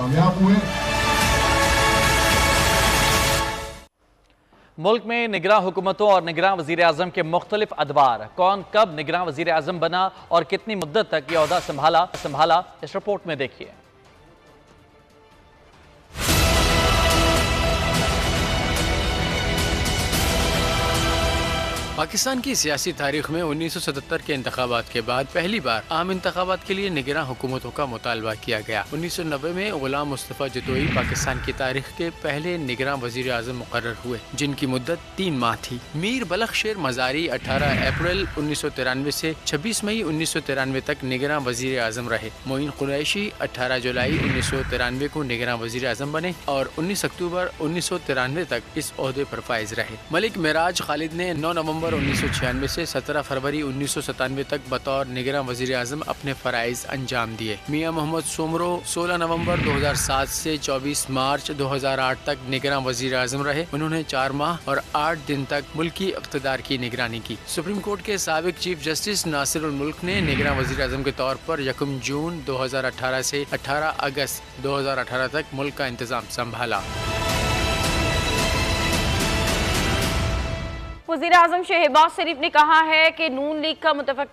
कामयाब हुए। मुल्क में निगरां हुकूमतों और निगरां वज़ीर आज़म के मुख्तलिफ अदवार, कौन कब निगरां वज़ीर आज़म बना और कितनी मुद्दत तक ये ओहदा संभाला, इस रिपोर्ट में देखिए। पाकिस्तान की सियासी तारीख में 1977 के इंतखाबात के बाद पहली बार आम इंतखाबात के लिए निगरां हुकूमतों का मुतालबा किया गया। 1990 में गुलाम मुस्तफ़ा जतोई पाकिस्तान की तारीख के पहले निगरां वज़ीर आज़म मुकर्रर हुए, जिनकी मुद्दत 3 माह थी। मीर बलखशेर मज़ारी 18 अप्रैल 1993 से 26 मई 1993 तक निगरां वज़ीर आज़म रहे। मोइन कुरैशी 18 जुलाई 1993 को निगरां वज़ीर आज़म बने और 19 अक्टूबर 1993 तक इस ओहदे पर फाइज रहे। मलिक मेराज खालिद ने 9 नवंबर 1996 से 17 फरवरी 1997 तक बतौर निगरां वज़ीर आज़म अपने फ़राइज़ अंजाम दिए। मियां मोहम्मद सोमरो 16 नवंबर 2007 से 24 मार्च 2008 तक निगरां वज़ीर आज़म रहे। उन्होंने 4 माह और 8 दिन तक मुल्की इक़्तिदार की निगरानी की। सुप्रीम कोर्ट के साबिक़ चीफ जस्टिस नासिरुल मुल्क ने निगरां वज़ीर आज़म के तौर पर 1 जून 2018 से 18 अगस्त 2018 तक मुल्क का इंतज़ाम संभाला। वज़ीर आज़म शहबाज शरीफ ने कहा है कि नून लीग का मुतफ़क्किर